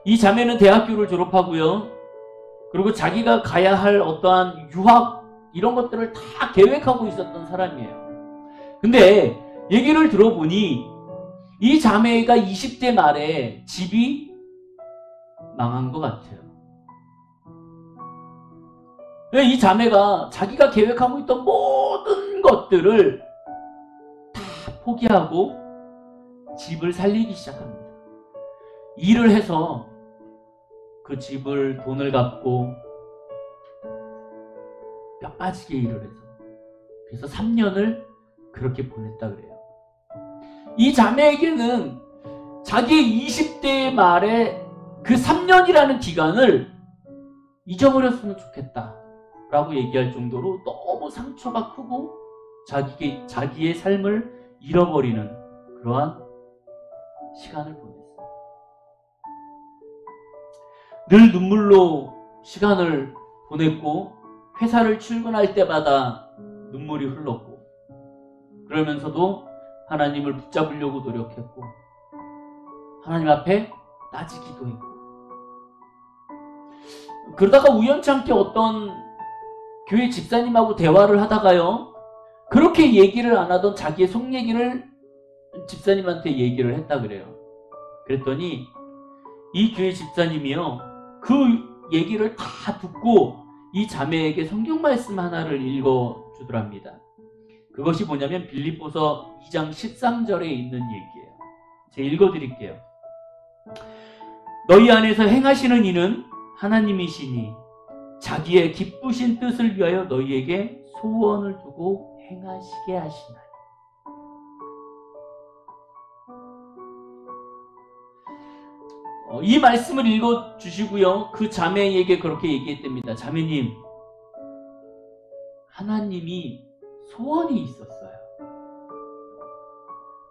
이 자매는 대학교를 졸업하고요. 그리고 자기가 가야 할 어떠한 유학 이런 것들을 다 계획하고 있었던 사람이에요. 근데 얘기를 들어보니 이 자매가 20대 말에 집이 망한 것 같아요. 이 자매가 자기가 계획하고 있던 모든 것들을 다 포기하고 집을 살리기 시작합니다. 일을 해서 그 집을 돈을 갚고 뼈 빠지게 일을 해서 그래서 3년을 그렇게 보냈다 그래요. 이 자매에게는 자기의 20대 말에 그 3년이라는 기간을 잊어버렸으면 좋겠다 라고 얘기할 정도로 너무 상처가 크고 자기의 삶을 잃어버리는 그러한 시간을 보냈어요. 늘 눈물로 시간을 보냈고 회사를 출근할 때마다 눈물이 흘렀고 그러면서도 하나님을 붙잡으려고 노력했고 하나님 앞에 따지기도 했고 그러다가 우연찮게 어떤 교회 집사님하고 대화를 하다가요 그렇게 얘기를 안 하던 자기의 속 얘기를 집사님한테 얘기를 했다 그래요. 그랬더니 이 교회 집사님이요 그 얘기를 다 듣고 이 자매에게 성경 말씀 하나를 읽어주더랍니다. 그것이 뭐냐면 빌립보서 2장 13절에 있는 얘기예요. 제가 읽어드릴게요. 너희 안에서 행하시는 이는 하나님이시니 자기의 기쁘신 뜻을 위하여 너희에게 소원을 두고 행하시게 하시나니. 이 말씀을 읽어주시고요. 그 자매에게 그렇게 얘기했답니다. 자매님, 하나님이 소원이 있었어요.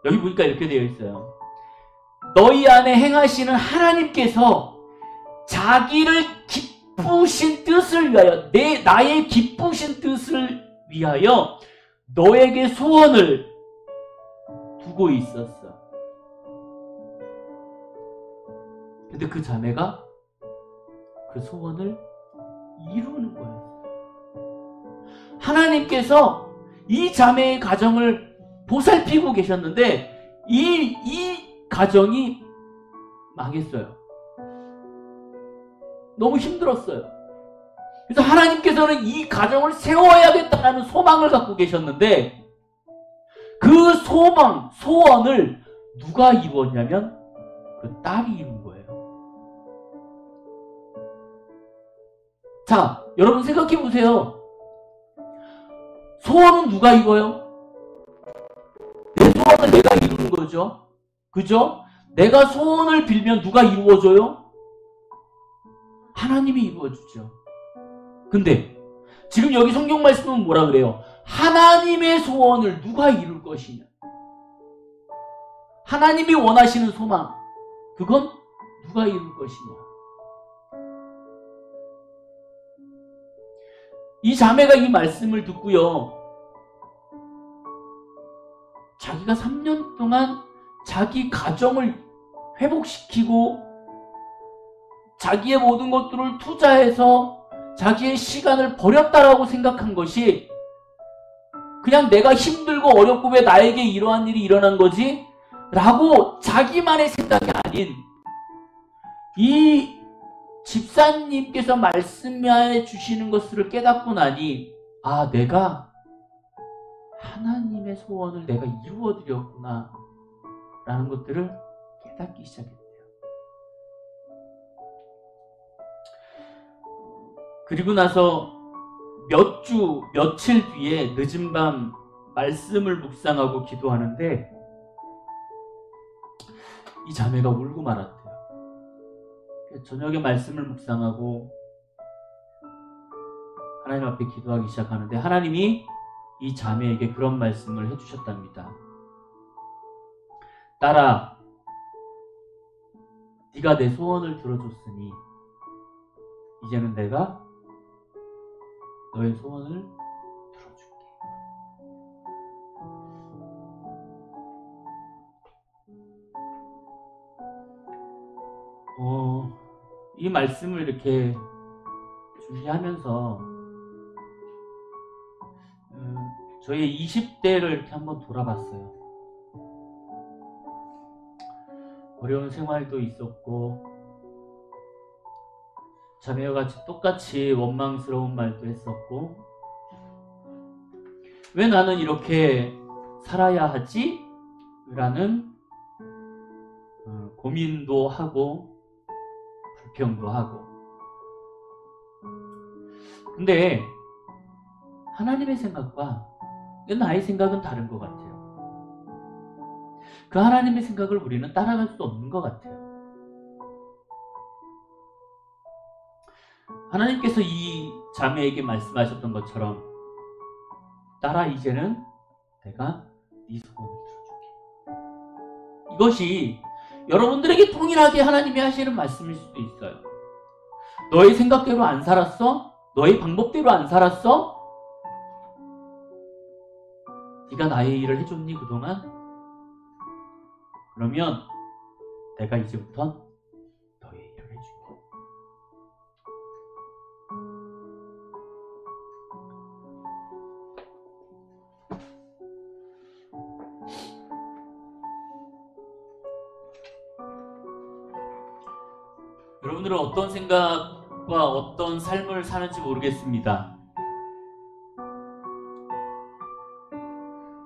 여기 보니까 이렇게 되어 있어요. 너희 안에 행하시는 하나님께서 자기를 기쁘신 뜻을 위하여 나의 기쁘신 뜻을 위하여 너에게 소원을 두고 있었어. 근데 그 자매가 그 소원을 이루는 거예요. 하나님께서 이 자매의 가정을 보살피고 계셨는데 이 가정이 망했어요. 너무 힘들었어요. 그래서 하나님께서는 이 가정을 세워야겠다는 소망을 갖고 계셨는데 그 소망, 소원을 누가 이루었냐면 그 딸이 이룬 거예요. 자, 여러분 생각해 보세요. 소원은 누가 이뤄요? 내 소원은 내가 이루는 거죠. 그죠? 내가 소원을 빌면 누가 이루어줘요? 하나님이 이루어주죠. 근데 지금 여기 성경 말씀은 뭐라 그래요? 하나님의 소원을 누가 이룰 것이냐? 하나님이 원하시는 소망, 그건 누가 이룰 것이냐? 이 자매가 이 말씀을 듣고요. 자기가 3년 동안 자기 가정을 회복시키고 자기의 모든 것들을 투자해서 자기의 시간을 버렸다라고 생각한 것이 그냥 내가 힘들고 어렵고 왜 나에게 이러한 일이 일어난 거지? 라고 자기만의 생각이 아닌 이 집사님께서 말씀해 주시는 것을 깨닫고 나니 아, 내가 하나님의 소원을 내가 이루어드렸구나 라는 것들을 깨닫기 시작했대요. 그리고 나서 며칠 뒤에 늦은 밤 말씀을 묵상하고 기도하는데 이 자매가 울고 말았대요. 저녁에 말씀을 묵상하고 하나님 앞에 기도하기 시작하는데 하나님이 이 자매에게 그런 말씀을 해주셨답니다. 딸아, 네가 내 소원을 들어줬으니 이제는 내가 너의 소원을 들어줄게. 이 말씀을 이렇게 준비하면서 저의 20대를 이렇게 한번 돌아봤어요. 어려운 생활도 있었고 자매와 같이 똑같이 원망스러운 말도 했었고 왜 나는 이렇게 살아야 하지? 라는 고민도 하고 불평도 하고. 근데 하나님의 생각과 나의 생각은 다른 것 같아요. 그 하나님의 생각을 우리는 따라갈 수 없는 것 같아요. 하나님께서 이 자매에게 말씀하셨던 것처럼 딸아 이제는 내가 네 소원을 들어줄게. 이것이 여러분들에게 동일하게 하나님이 하시는 말씀일 수도 있어요. 너의 생각대로 안 살았어? 너의 방법대로 안 살았어? 네가 나의 일을 해줬니 그동안? 그러면 내가 이제부터 너의 일을 해줄게. 여러분들은 어떤 생각과 어떤 삶을 사는지 모르겠습니다.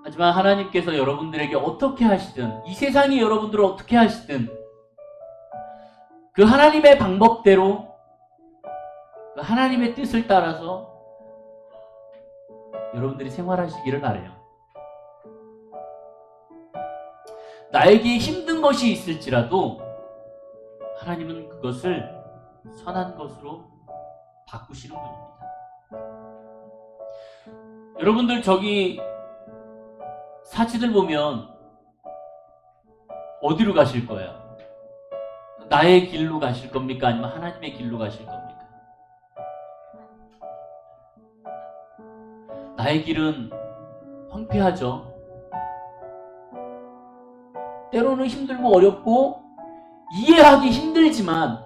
하지만 하나님께서 여러분들에게 어떻게 하시든 이 세상이 여러분들을 어떻게 하시든 그 하나님의 방법대로 그 하나님의 뜻을 따라서 여러분들이 생활하시기를 바라요. 나에게 힘든 것이 있을지라도 하나님은 그것을 선한 것으로 바꾸시는 분입니다. 여러분들 저기 사지들 보면 어디로 가실 거예요? 나의 길로 가실 겁니까? 아니면 하나님의 길로 가실 겁니까? 나의 길은 황폐하죠. 때로는 힘들고 어렵고 이해하기 힘들지만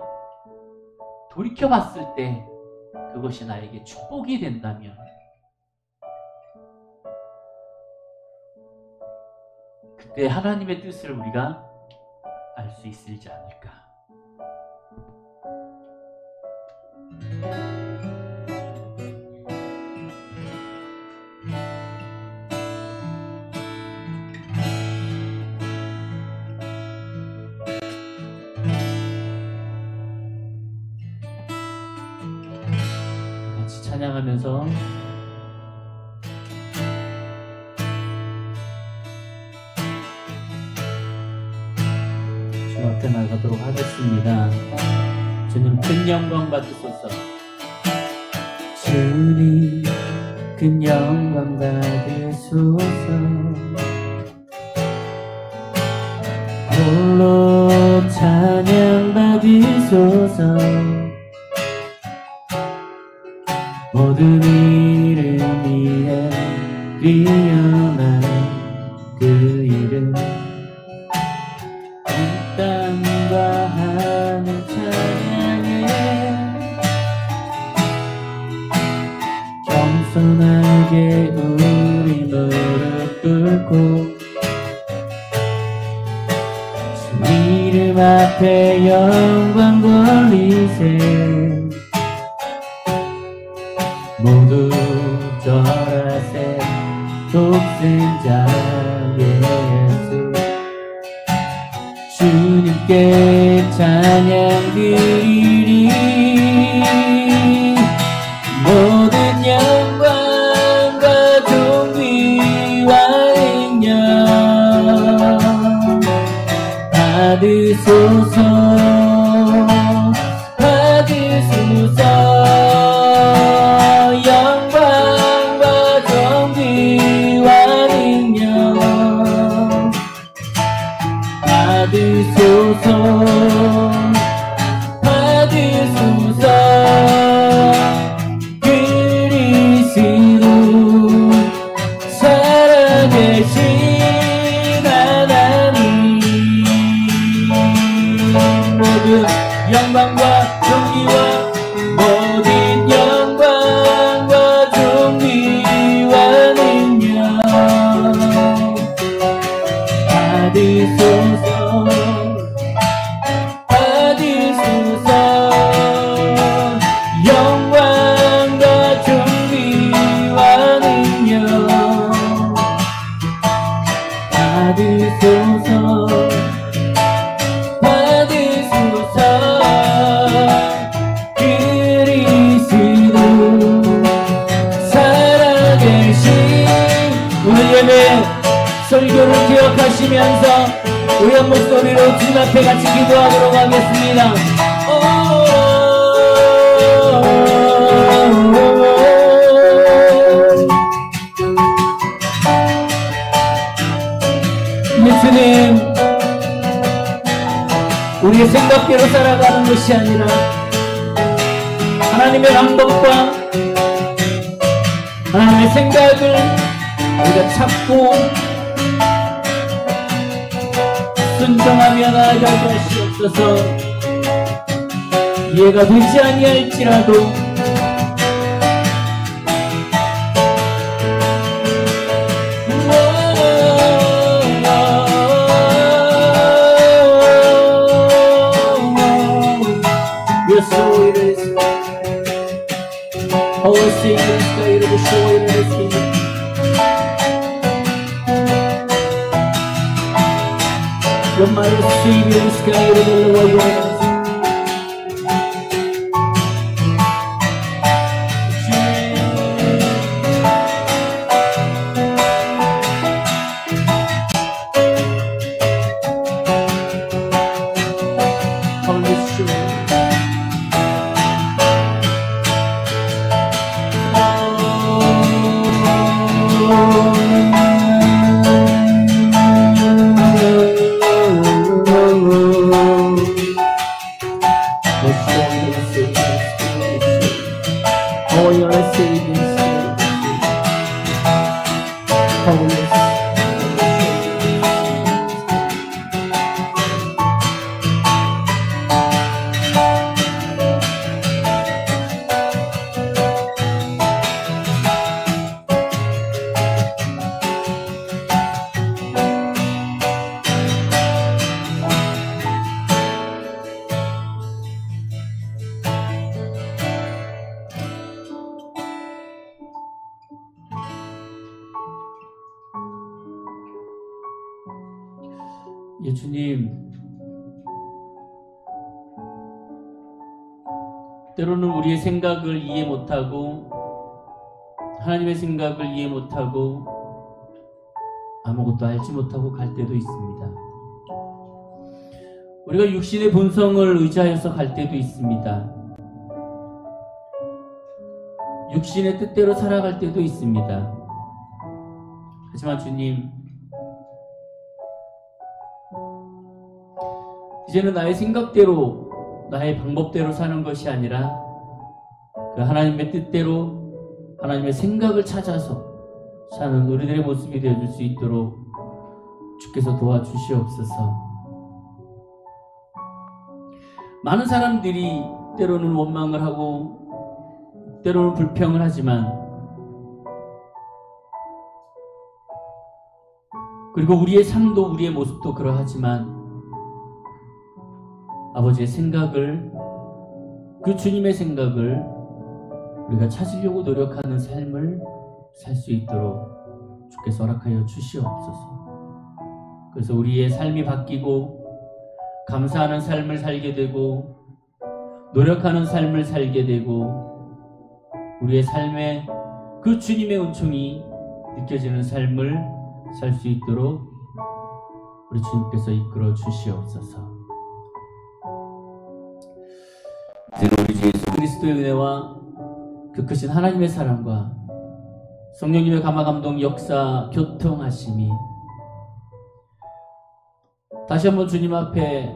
돌이켜봤을 때 그것이 나에게 축복이 된다면 그때 하나님의 뜻을 우리가 알 수 있을지 않을까. 같이 찬양하면서 주 앞에 나가도록 하겠습니다. 주님 큰 영광 받으소서. 주님 큰 영광 받으소서. 홀로 찬양 받으소서. 모든 이름 위에 뛰어난 그 이름 땅과 하늘 찬양해. 겸손하게 우리 무릎 꿇고 주 이름 앞에 영광 돌리세. 모두 절하세. 독생자 예수 주님께 찬양 드리리. 모든 영광과 존귀와 능력 받으소서. 받으소서. 영광과 존귀와 능력 받으소서. 외치면서 우리 한 목소리로 주님 앞에 같이 기도하도록 하겠습니다. 예수님, 우리의 생각대로 살아가는 것이 아니라 하나님의 방법과 하나님의 생각을 우리가 찾고 순종하며 나아가게 하시옵소서. 이해가 되지 아니할지라도 연말을 수입의 스카이를 들러와요. 주님, 때로는 우리의 생각을 이해 못하고 하나님의 생각을 이해 못하고 아무것도 알지 못하고 갈 때도 있습니다. 우리가 육신의 본성을 의지하여서 갈 때도 있습니다. 육신의 뜻대로 살아갈 때도 있습니다. 하지만 주님, 이제는 나의 생각대로, 나의 방법대로 사는 것이 아니라 그 하나님의 뜻대로, 하나님의 생각을 찾아서 사는 우리들의 모습이 되어줄 수 있도록 주께서 도와주시옵소서. 많은 사람들이 때로는 원망을 하고 때로는 불평을 하지만, 그리고 우리의 삶도 우리의 모습도 그러하지만 아버지의 생각을, 그 주님의 생각을 우리가 찾으려고 노력하는 삶을 살 수 있도록 주께서 허락하여 주시옵소서. 그래서 우리의 삶이 바뀌고 감사하는 삶을 살게 되고 노력하는 삶을 살게 되고 우리의 삶에 그 주님의 은총이 느껴지는 삶을 살 수 있도록 우리 주님께서 이끌어 주시옵소서. 이제는 우리 주 예수 그리스도의 은혜와 그 크신 하나님의 사랑과 성령님의 감화감동 역사 교통하심이 다시 한번 주님 앞에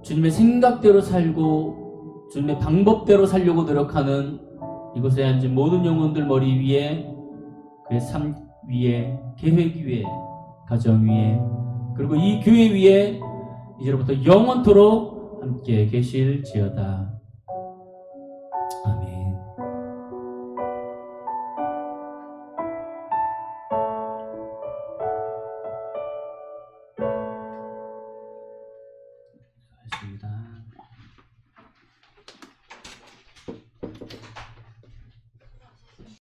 주님의 생각대로 살고 주님의 방법대로 살려고 노력하는 이곳에 앉은 모든 영혼들 머리 위에, 그의 삶 위에, 계획 위에, 가정 위에, 그리고 이 교회 위에 이제로부터 영원토록 함께 계실지어다.